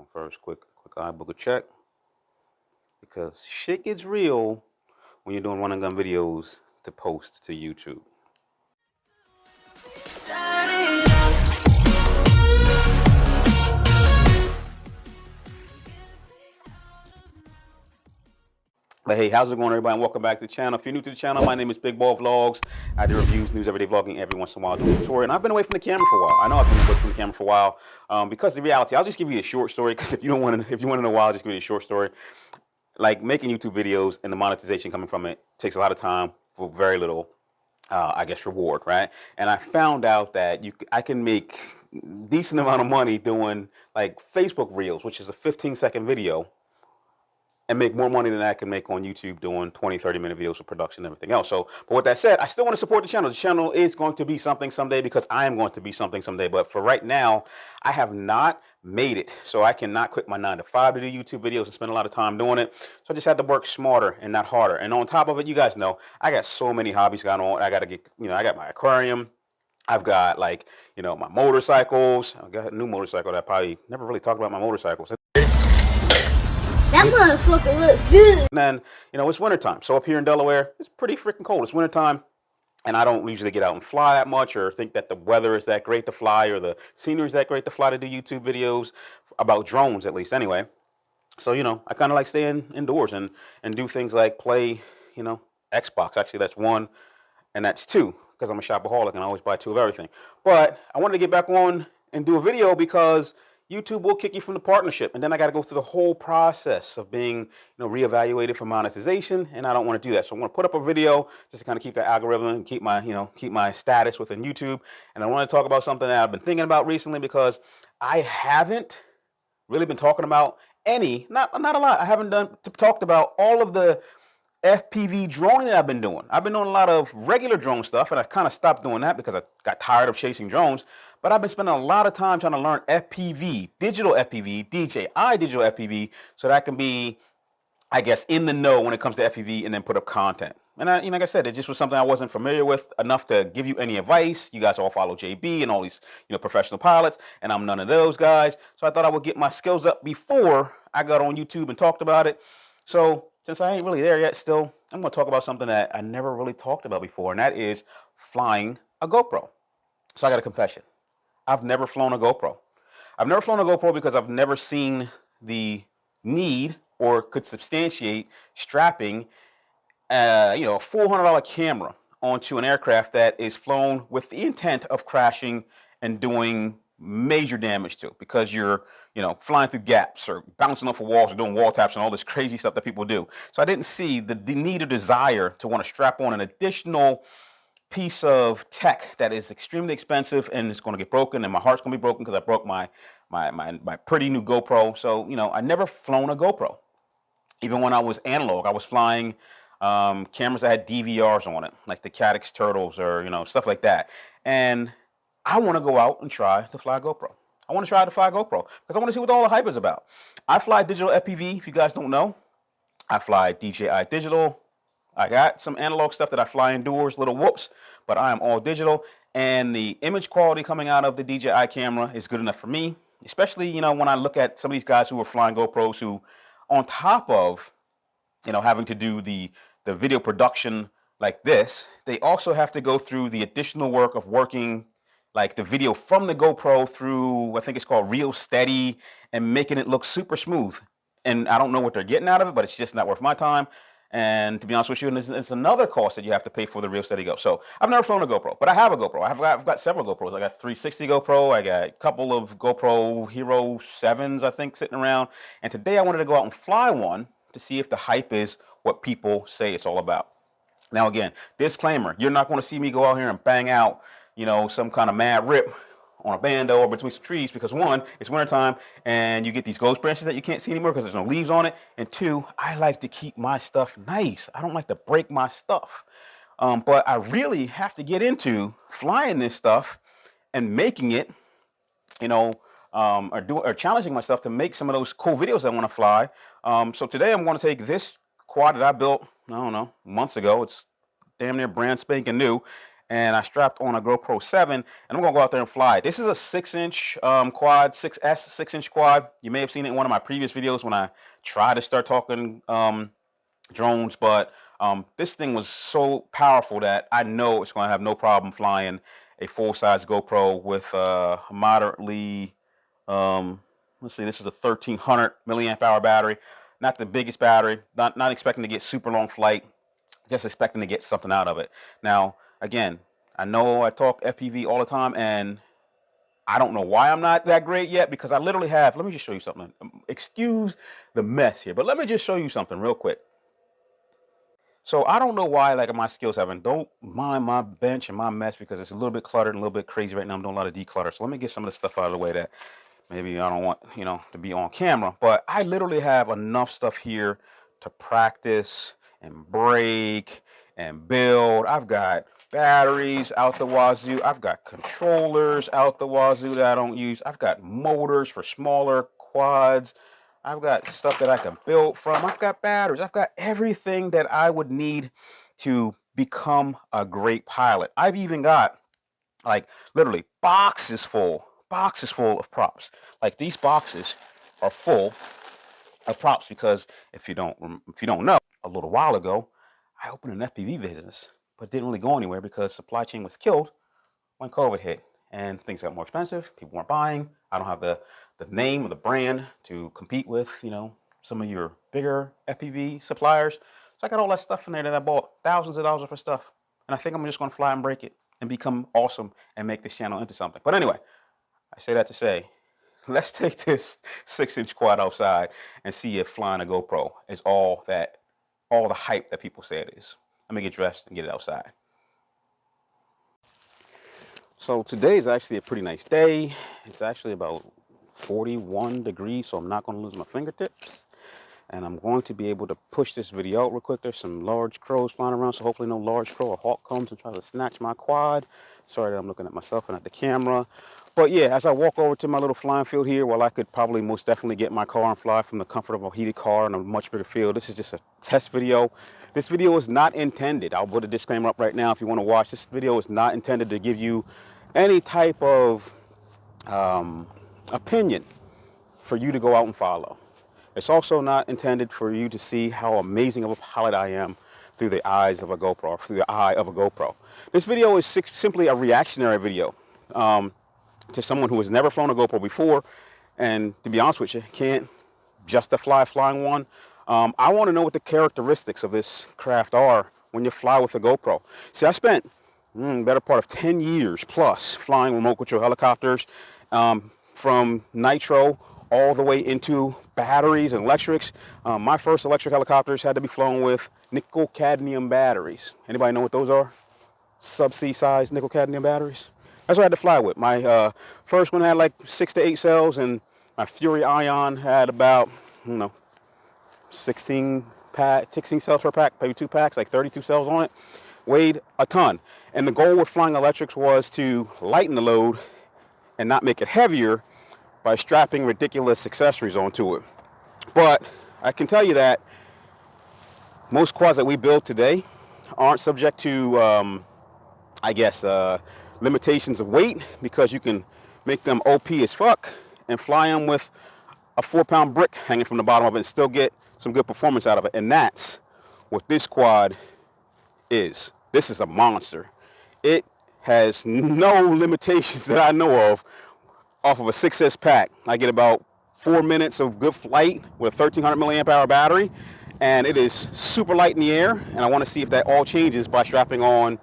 First, quick iBooker check, because shit gets real when you're doing run and gun videos to post to YouTube. But hey, how's it going, everybody? And welcome back to the channel. If you're new to the channel, my name is Big Ball Vlogs. I do reviews, news, everyday vlogging, every once in a while doing a tutorial. And I've been away from the camera for a while. I know I've been away from the camera for a while because the reality, I'll just give you a short story, because if you want to know why, I'll just give you a short story. Like, making YouTube videos and the monetization coming from it takes a lot of time for very little, I guess, reward, right? And I found out that I can make decent amount of money doing like Facebook Reels, which is a 15-second video, and make more money than I can make on YouTube doing 20, 30-minute videos for production and everything else. So, but with that said, I still want to support the channel. The channel is going to be something someday, because I am going to be something someday. But for right now, I have not made it. So I cannot quit my 9 to 5 to do YouTube videos and spend a lot of time doing it. So I just had to work smarter and not harder. And on top of it, you guys know, I got so many hobbies going on. I got to get, I got my aquarium. I've got, like, my motorcycles. I got a new motorcycle that I probably never really talked about my motorcycles. That motherfucker looks good. And then, it's wintertime. So up here in Delaware, it's pretty freaking cold. It's wintertime, and I don't usually get out and fly that much, or think that the weather is that great to fly, or the scenery is that great to fly to do YouTube videos about drones, at least anyway. So, I kind of like staying indoors and do things like play, Xbox. Actually, that's one, and that's two, because I'm a shopaholic and I always buy 2 of everything. But I wanted to get back on and do a video because YouTube will kick you from the partnership, and then I got to go through the whole process of being, reevaluated for monetization, and I don't want to do that. So I want to put up a video just to kind of keep the algorithm and keep my status within YouTube. And I want to talk about something that I've been thinking about recently, because I haven't really been talking about not a lot. I haven't talked about all of the FPV droning that I've been doing. I've been doing a lot of regular drone stuff, and I kind of stopped doing that because I got tired of chasing drones. But I've been spending a lot of time trying to learn FPV, digital FPV, DJI digital FPV, so that I can be, I guess, in the know when it comes to FPV, and then put up content. And like I said, it just was something I wasn't familiar with enough to give you any advice. You guys all follow JB and all these, professional pilots, and I'm none of those guys. So I thought I would get my skills up before I got on YouTube and talked about it. So since I ain't really there yet, still, I'm going to talk about something that I never really talked about before, and that is flying a GoPro. So I got a confession. I've never flown a GoPro. I've never flown a GoPro because I've never seen the need or could substantiate strapping, a $400 camera onto an aircraft that is flown with the intent of crashing and doing major damage to, because you're flying through gaps or bouncing off of walls or doing wall taps and all this crazy stuff that people do. So I didn't see the need or desire to want to strap on an additional piece of tech that is extremely expensive, and it's going to get broken, and my heart's going to be broken because I broke my pretty new GoPro. So I never flown a GoPro. Even when I was analog, I was flying cameras that had DVRs on it, like the Caddx Turtles, or stuff like that. And I want to go out and try to fly a GoPro. I want to try to fly a GoPro because I want to see what all the hype is about. I fly digital FPV. If you guys don't know, I fly DJI digital. I got some analog stuff that I fly indoors, little whoops, but I am all digital. And the image quality coming out of the DJI camera is good enough for me, especially, when I look at some of these guys who are flying GoPros, who, on top of, having to do the video production like this, they also have to go through the additional work of working like the video from the GoPro through, I think it's called Real Steady, and making it look super smooth. And I don't know what they're getting out of it, but it's just not worth my time. And to be honest with you, it's another cost that you have to pay for the Real Steady Go. So I've never flown a GoPro, but I have a GoPro. I've got several GoPros. I got 360 GoPro. I got a couple of GoPro Hero 7s, I think, sitting around. And today I wanted to go out and fly one to see if the hype is what people say it's all about. Now, again, disclaimer, you're not going to see me go out here and bang out, some kind of mad rip on a bando or between some trees, because one, it's wintertime and you get these ghost branches that you can't see anymore because there's no leaves on it. And two, I like to keep my stuff nice. I don't like to break my stuff. But I have to get into flying this stuff and making it, or challenging myself to make some of those cool videos I want to fly. So today I'm going to take this quad that I built, I don't know, months ago. It's damn near brand spanking new. and I strapped on a GoPro 7, and I'm gonna go out there and fly it. This is a 6-inch quad, 6S 6-inch quad. You may have seen it in one of my previous videos when I tried to start talking drones, but this thing was so powerful that I know it's going to have no problem flying a full-size GoPro with moderately, let's see, this is a 1300 milliamp hour battery. Not the biggest battery, not expecting to get super long flight, just expecting to get something out of it. Now, again, I know I talk FPV all the time, and I don't know why I'm not that great yet, because I literally have, let me just show you something. Excuse the mess here, but let me just show you something real quick. So I don't know why, like, my skills haven't. Don't mind my bench and my mess, because it's a little bit cluttered and a little bit crazy right now. I'm doing a lot of declutter. So let me get some of the stuff out of the way that maybe I don't want, to be on camera. But I literally have enough stuff here to practice and break and build. I've got batteries out the wazoo. I've got controllers out the wazoo that I don't use. I've got motors for smaller quads. I've got stuff that I can build from. I've got batteries. I've got everything that I would need to become a great pilot. I've even got, like, literally boxes full of props. Like, these boxes are full of props, because if you don't know, a little while ago I opened an FPV business, but didn't really go anywhere because supply chain was killed when COVID hit and things got more expensive. People weren't buying. I don't have the name or the brand to compete with, some of your bigger FPV suppliers. So I got all that stuff in there that I bought thousands of dollars worth of stuff. And I think I'm just going to fly and break it and become awesome and make this channel into something. But anyway, I say that to say, let's take this 6-inch quad outside and see if flying a GoPro is all the hype that people say it is. Let me get dressed and get it outside. So today is actually a pretty nice day. It's actually about 41 degrees, so I'm not going to lose my fingertips. And I'm going to be able to push this video out real quick. There's some large crows flying around, so hopefully no large crow or hawk comes and tries to snatch my quad. Sorry that I'm looking at myself and at the camera. But yeah, as I walk over to my little flying field here, well, I could probably most definitely get my car and fly from the comfort of a heated car in a much bigger field. This is just a test video. This video is not intended, I'll put a disclaimer up right now if you want to watch. This video is not intended to give you any type of opinion for you to go out and follow. It's also not intended for you to see how amazing of a pilot I am through the eyes of a GoPro, or through the eye of a GoPro. This video is simply a reactionary video to someone who has never flown a GoPro before, and to be honest with you, can't justify flying one. I want to know what the characteristics of this craft are when you fly with a GoPro. See, I spent better part of 10 years plus flying remote control helicopters, from nitro all the way into batteries and electrics. My first electric helicopters had to be flown with nickel cadmium batteries. Anybody know what those are? Subsea size nickel cadmium batteries. That's what I had to fly with. My first one had like 6 to 8 cells, and my Fury Ion had about 16 cells per pack, maybe 2 packs, like 32 cells on it. Weighed a ton. And the goal with flying electrics was to lighten the load and not make it heavier by strapping ridiculous accessories onto it. But I can tell you that most quads that we build today aren't subject to, limitations of weight, because you can make them OP as fuck and fly them with a 4-pound brick hanging from the bottom of it and still get some good performance out of it. And that's what this quad is. This is a monster. It has no limitations that I know of off of a 6S pack. I get about 4 minutes of good flight with a 1300 milliamp hour battery, and it is super light in the air. And I want to see if that all changes by strapping on,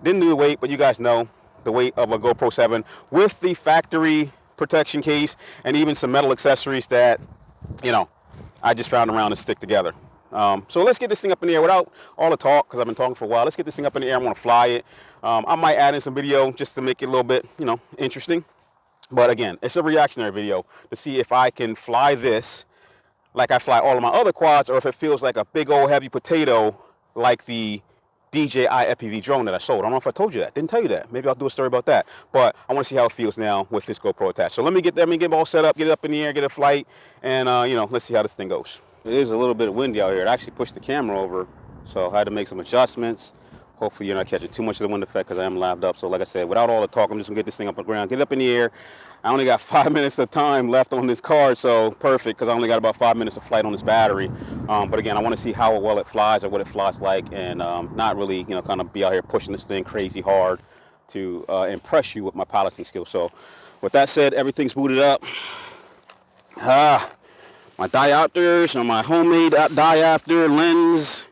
didn't do the weight, but you guys know the weight of a GoPro 7 with the factory protection case and even some metal accessories that I just found around to stick together. So let's get this thing up in the air without all the talk, because I've been talking for a while. Let's get this thing up in the air. I want to fly it. I might add in some video just to make it a little bit interesting. But again, it's a reactionary video to see if I can fly this like I fly all of my other quads, or if it feels like a big old heavy potato like the DJI FPV drone that I sold. I don't know if I told you that. Didn't tell you that. Maybe I'll do a story about that. But I want to see how it feels now with this GoPro attached. So let me get it all set up, get it up in the air, get a flight, and let's see how this thing goes. It is a little bit windy out here. It actually pushed the camera over, so I had to make some adjustments. Hopefully you're not catching too much of the wind effect because I am laved up. So like I said, without all the talk, I'm just gonna get this thing up on the ground, get it up in the air. I only got 5 minutes of time left on this card, so perfect, because I only got about 5 minutes of flight on this battery. But again, I want to see how well it flies or what it flies like, and not really, kind of be out here pushing this thing crazy hard to impress you with my piloting skills. So with that said, everything's booted up. My diopters, or my homemade diopter lens,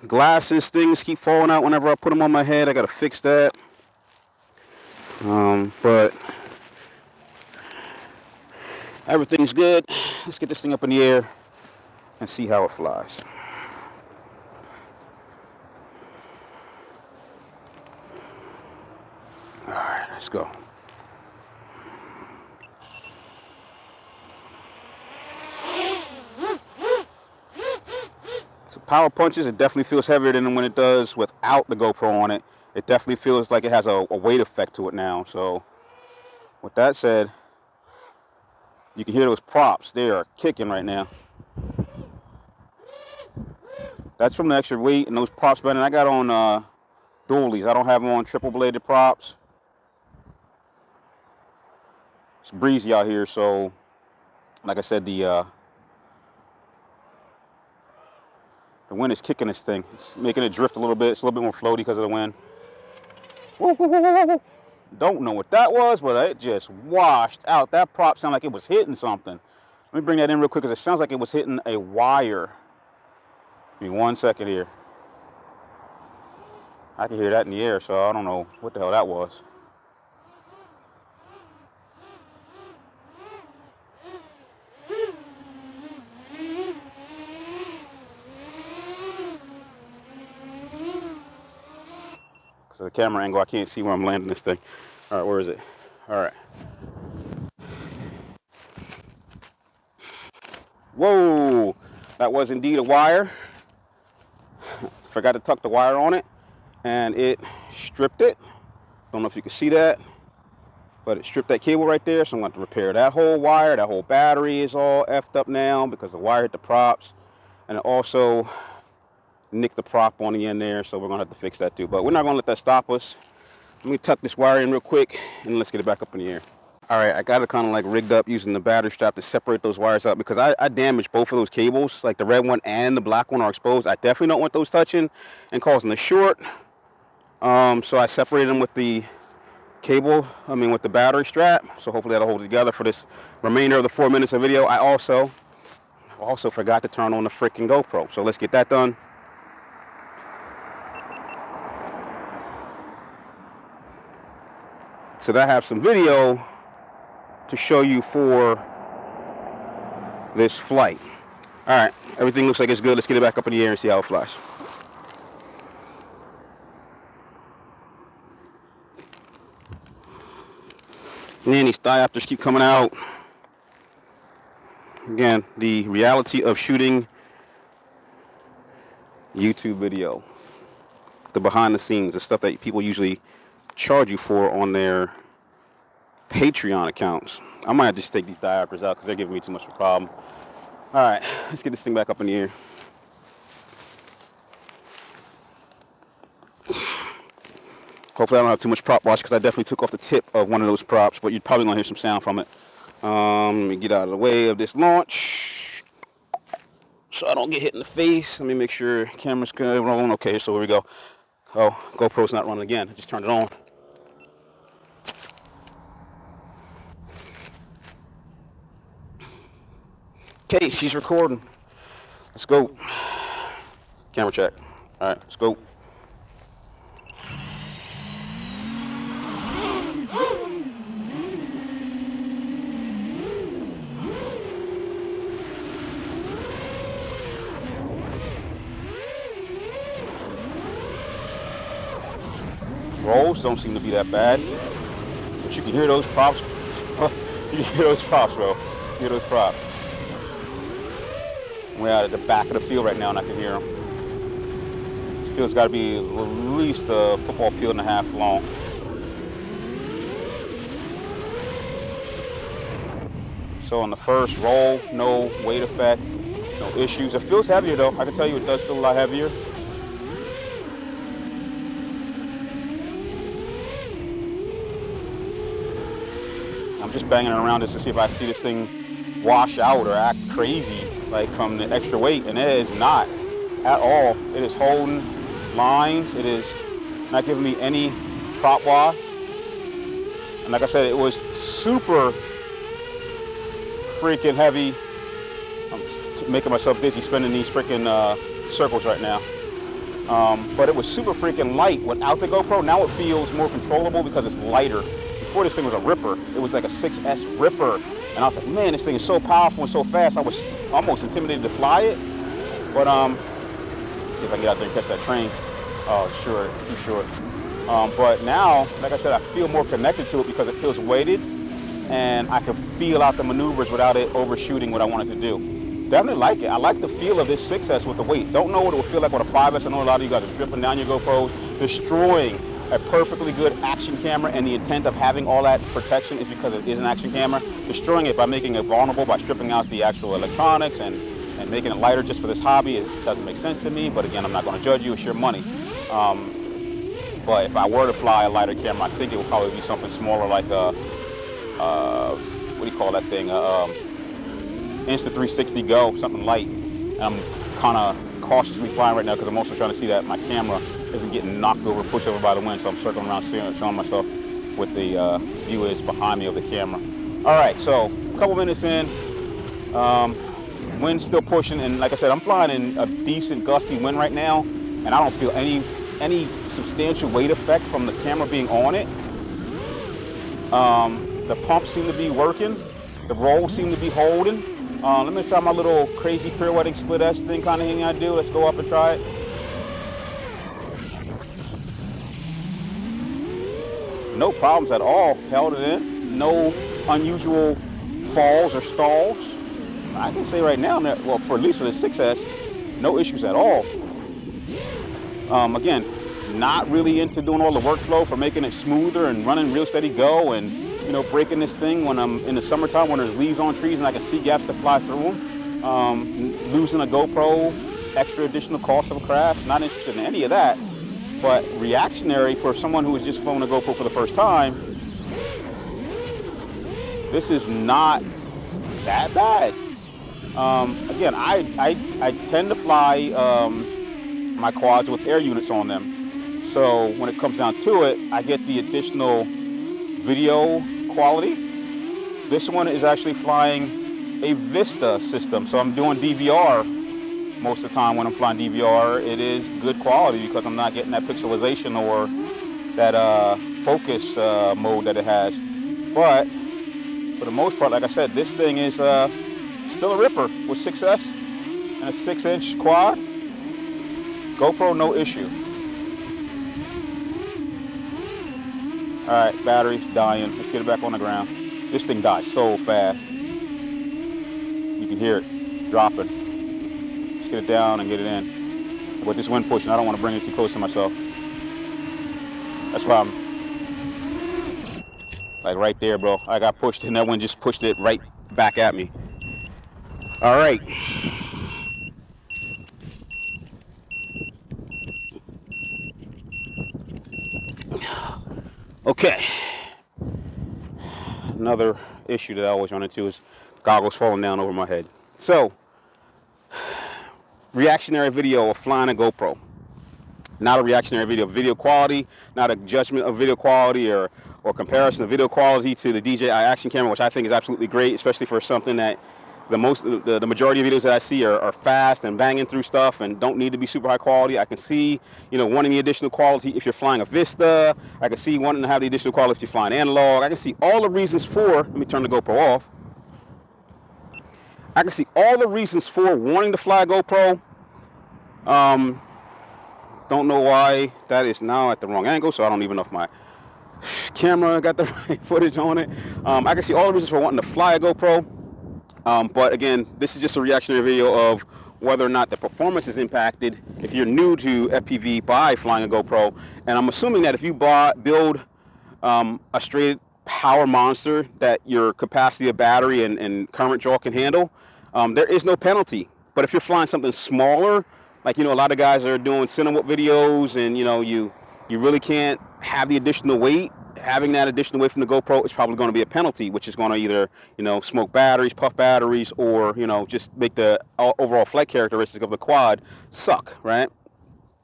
glasses, things keep falling out whenever I put them on my head. I gotta fix that. But everything's good. Let's get this thing up in the air and see how it flies. All right, let's go. So power punches, it definitely feels heavier than when it does without the GoPro on it. It definitely feels like it has a weight effect to it now. So with that said, you can hear those props. They are kicking right now. That's from the extra weight and those props bending. I got on dualies. I don't have them on triple bladed props. It's breezy out here, so like I said, the wind is kicking this thing. It's making it drift a little bit. It's a little bit more floaty because of the wind. Woo, woo, woo, woo, woo. Don't know what that was, but it just washed out. That prop sounded like it was hitting something. Let me bring that in real quick because it sounds like it was hitting a wire. Give me 1 second here. I can hear that in the air, so I don't know what the hell that was. Because of the camera angle, I can't see where I'm landing this thing. All right, where is it? All right. Whoa, that was indeed a wire. Forgot to tuck the wire on it, and it stripped it. Don't know if you can see that, but it stripped that cable right there. So I'm going to repair that whole wire. That whole battery is all effed up now because the wire hit the props, and it also nicked the prop on the end there. So we're going to have to fix that too. But we're not going to let that stop us. Let me tuck this wire in real quick, and let's get it back up in the air. All right, I got it kind of like rigged up using the battery strap to separate those wires out because I damaged both of those cables, like the red one and the black one are exposed. I definitely don't want those touching and causing a short. So I separated them with the cable, with the battery strap. So hopefully that'll hold it together for this remainder of the 4 minutes of video. I also forgot to turn on the freaking GoPro. So let's get that done. So that I have some video to show you for this flight. All right, everything looks like it's good. Let's get it back up in the air and see how it flies. Man, these diopters keep coming out. Again, the reality of shooting YouTube video. The behind the scenes, the stuff that people usually charge you for on their Patreon accounts. I might have to just take these diopters out because they're giving me too much of a problem. All right, let's get this thing back up in the air. Hopefully I don't have too much prop wash because I definitely took off the tip of one of those props, but you're probably going to hear some sound from it. Let me get out of the way of this launch so I don't get hit in the face. Let me make sure camera's good, rolling. Okay, so here we go. Oh, GoPro's not running again. I just turned it on. Okay, she's recording. Let's go. Camera check. All right, let's go. Rolls don't seem to be that bad, but you can hear those props. You can hear those props, bro. You hear those props. We're out at the back of the field right now, and I can hear them. This field's got to be at least a football field and a half long. So on the first roll, no weight effect, no issues. It feels heavier though. I can tell you it does feel a lot heavier. I'm just banging it around just to see if I see this thing wash out or act crazy, like from the extra weight, and it is not at all. It is holding lines. It is not giving me any prop wash. And like I said, it was super freaking heavy. I'm just making myself busy spinning these freaking circles right now. But it was super freaking light without the GoPro. Now it feels more controllable because it's lighter. Before, this thing was a ripper. It was like a 6S ripper. And I was like, man, this thing is so powerful and so fast. I was almost intimidated to fly it. But let's see if I can get out there and catch that train. Oh, sure, too short. But now, like I said, I feel more connected to it because it feels weighted, and I can feel out the maneuvers without it overshooting what I want it to do. Definitely like it. I like the feel of this 6S with the weight. Don't know what it will feel like with a 5S. I know a lot of you guys are stripping down your GoPros, destroying a perfectly good action camera, and the intent of having all that protection is because it is an action camera. Destroying it by making it vulnerable, by stripping out the actual electronics and making it lighter just for this hobby, it doesn't make sense to me. But again, I'm not going to judge you. It's your money. But if I were to fly a lighter camera, I think it would probably be something smaller, like a what do you call that thing? Insta360 Go, something light. And I'm kind of cautiously flying right now because I'm also trying to see that my camera isn't getting knocked over, pushed over by the wind. So I'm circling around, showing myself what the view is behind me of the camera. All right, so a couple minutes in, wind's still pushing, and like I said, I'm flying in a decent gusty wind right now, and I don't feel any substantial weight effect from the camera being on it. The pumps seem to be working. The rolls seem to be holding. Let me try my little crazy pirouetting split S thing kind of thing I do. Let's go up and try it. No problems at all. Held it in. No unusual falls or stalls. I can say right now, well, for at least for the 6S, no issues at all. Again, not really into doing all the workflow for making it smoother and running real steady go, and you know, breaking this thing when I'm in the summertime when there's leaves on trees and I can see gaps to fly through them. Losing a GoPro, extra additional cost of a craft, not interested in any of that. But reactionary for someone who has just flown a GoPro for the first time, this is not that bad. Again, I tend to fly my quads with air units on them. So when it comes down to it, I get the additional video quality. This one is actually flying a Vista system. So I'm doing DVR most of the time. When I'm flying DVR, it is good quality because I'm not getting that pixelization or that focus mode that it has. But for the most part, like I said, this thing is still a ripper with 6S and a 6-inch quad. GoPro, no issue. All right, battery's dying. Let's get it back on the ground. This thing dies so fast. You can hear it dropping. Let's get it down and get it in. With this wind pushing, I don't want to bring it too close to myself. That's why I'm like right there, bro. I got pushed and that wind just pushed it right back at me. All right. Okay. Another issue that I always run into is goggles falling down over my head. So, reactionary video of flying a GoPro. Not a reactionary video. Video quality, not a judgment of video quality or comparison of video quality to the DJI action camera, which I think is absolutely great, especially for something that the majority of videos that I see are fast and banging through stuff and don't need to be super high quality. I can see, you know, wanting the additional quality if you're flying a Vista. I can see wanting to have the additional quality if you're flying analog. I can see all the reasons for, let me turn the GoPro off. I can see all the reasons for wanting to fly a GoPro. Don't know why that is now at the wrong angle, so I don't even know if my camera got the right footage on it. I can see all the reasons for wanting to fly a GoPro. But again, this is just a reactionary video of whether or not the performance is impacted if you're new to FPV by flying a GoPro. And I'm assuming that if you build a straight power monster that your capacity of battery and current draw can handle, there is no penalty. But if you're flying something smaller, like, you know, a lot of guys are doing cinema videos and, you know, you really can't have the additional weight having that additional weight from the GoPro is probably going to be a penalty, which is going to either, you know, smoke batteries, puff batteries, or, you know, just make the overall flight characteristic of the quad suck, right?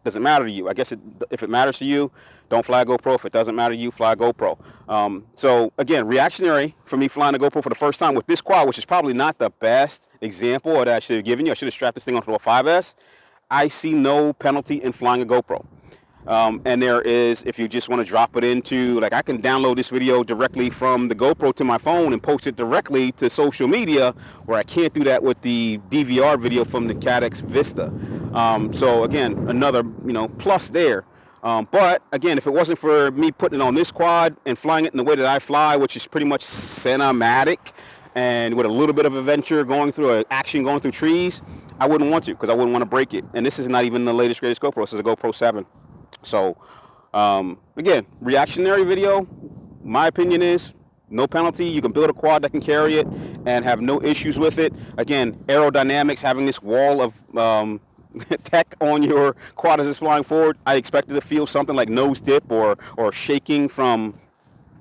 Doesn't matter to you. I guess if it matters to you, don't fly a GoPro. If it doesn't matter to you, fly a GoPro. So again, reactionary for me flying a GoPro for the first time with this quad, which is probably not the best example that I should have given you. I should have strapped this thing onto a 5S. I see no penalty in flying a GoPro. And there is, if you just want to drop it into, like I can download this video directly from the GoPro to my phone and post it directly to social media, where I can't do that with the DVR video from the Cadex Vista. So again, another, you know, plus there. But again, if it wasn't for me putting it on this quad and flying it in the way that I fly, which is pretty much cinematic and with a little bit of adventure going through, action going through trees, I wouldn't want to, because I wouldn't want to break it. And this is not even the latest, greatest GoPro. This is a GoPro 7. So, again, reactionary video, my opinion is no penalty. You can build a quad that can carry it and have no issues with it. Again, aerodynamics, having this wall of tech on your quad as it's flying forward, I expected to feel something like nose dip or shaking from,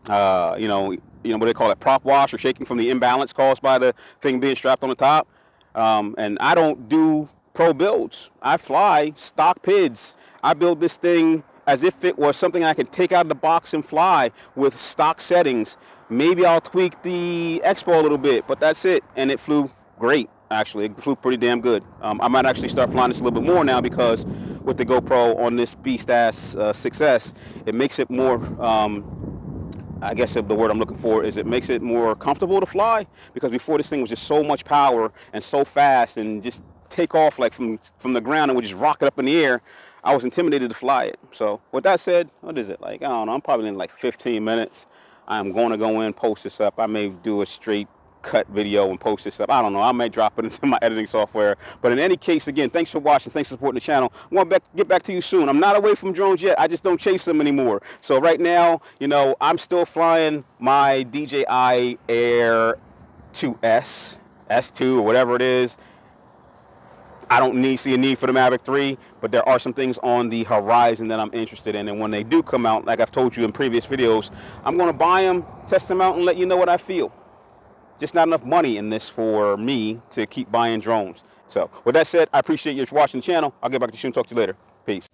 you know what they call it, prop wash, or shaking from the imbalance caused by the thing being strapped on the top. And I don't do pro builds. I fly stock PIDs. I build this thing as if it was something I could take out of the box and fly with stock settings. Maybe I'll tweak the expo a little bit, but that's it. And it flew great, actually. It flew pretty damn good. I might actually start flying this a little bit more now, because with the GoPro on this beast-ass 6S, it makes it more, I guess the word I'm looking for is, it makes it more comfortable to fly, because before this thing was just so much power and so fast and just take off like from the ground and would just rocket up in the air. I was intimidated to fly it. So with that said, what is it, like, I don't know, I'm probably in like 15 minutes. I'm going to go in, post this up. I may do a straight cut video and post this up. I don't know. I may drop it into my editing software. But in any case, again, thanks for watching. Thanks for supporting the channel. I want to get back to you soon. I'm not away from drones yet. I just don't chase them anymore. So right now, you know, I'm still flying my DJI Air 2S, S2, or whatever it is. I don't see a need for the Mavic 3, but there are some things on the horizon that I'm interested in. And when they do come out, like I've told you in previous videos, I'm going to buy them, test them out, and let you know what I feel. Just not enough money in this for me to keep buying drones. So with that said, I appreciate you watching the channel. I'll get back to you soon. Talk to you later. Peace.